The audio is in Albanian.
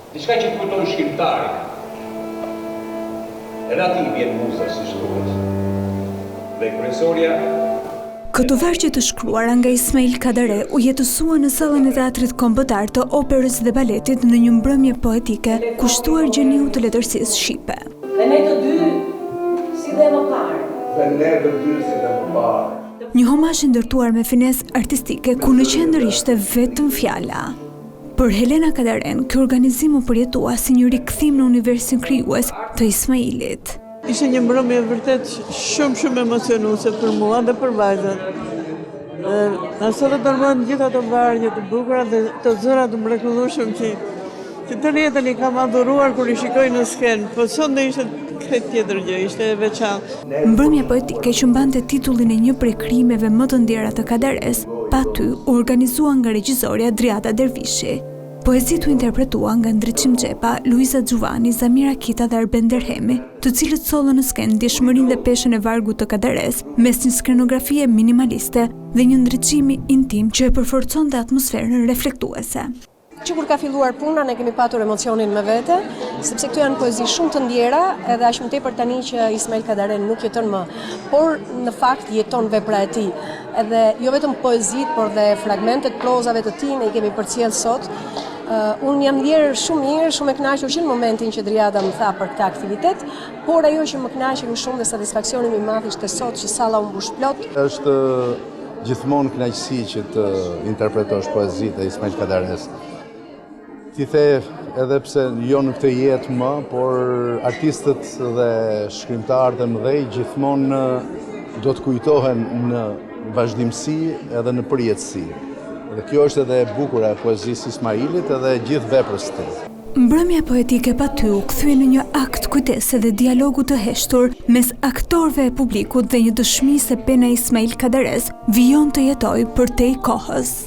Diçka që kujton shkrimtarin. Edhe ati vjen muza si shkrues. Dhe kryesorja Këto vargje të shkruara nga Ismail Kadare u jetësua në sallën e teatrit kombëtar të operës dhe baletit në një mbrëmje poetike kushtuar gjeniu të letërsisë shqipe. Dhe ne të dy si dhe më parë. Një homazh i ndërtuar me finesë artistike ku në qendër ishte vetëm fjala. Për Helena Kadaren, ky organizim u përjetua si një rikthim në universin krijues të Ismailit. Ishte një mbrëmje vërtet shumë emocionuese për mua dhe për vajzat. Na sot të ndërmend gjithë ato vargje të bukura dhe të zëra të mrekullueshëm që të rjetën i kam adhuruar kur i shikoj në skenë, po sonde ishte këtë tjetër gjë, ishte e veçantë. Mbrëmja poetike që mbante titullin e një prej krijimeve më të ndjera të Kadares, pa ty u organizua nga regjisorja Adriata Dervishi. Poezitë u interpretua nga Ndriçim Xhepa, Luiza Xhuvani, Zamira Kita dhe Arben Derhemi, të cilët sollën në skenë ndjeshmërinë dhe peshën e vargut të Kadares, mes një skenografie minimaliste dhe një ndriçimi intim që e përforconte atmosferën reflektuese. Që kur ka filluar puna, ne kemi patur emocionin me vete, sepse këtu janë poezi shumë të ndjera, edhe aq më tepër tani që Ismail Kadaren nuk jeton më, por në fakt jeton vepra e tij. Edhe jo vetëm poezit, por dhe fragmentet prozave të tij ne i kemi përcjell sot. Unë jam ndjerë shumë mirë, shumë e kënaqur që në momentin që Driada më tha për këtë aktivitet, por ajo që më kënaqi më shumë dhe satisfaksioni më i madh ishte sot që salla u mbush plot. Është gjithmonë kënaqësi që të interpretosh poezitë e Ismail Kadares. Ti the edhe pse jo në këtë jetë më, por artistët dhe shkrimtarët e mëdhej gjithmonë do të kujtohen në vazhdimsi edhe në përjetësi. Dhe kjo është edhe e bukur e poezisë Ismailit edhe gjithë veprës së tij. Mbrëmja poetike pa ty u kthye në një akt kujtese dhe dialogu të heshtur mes aktorëve e publikut dhe një dëshmi se pena e Ismail Kadares vijon të jetojë përtej kohës.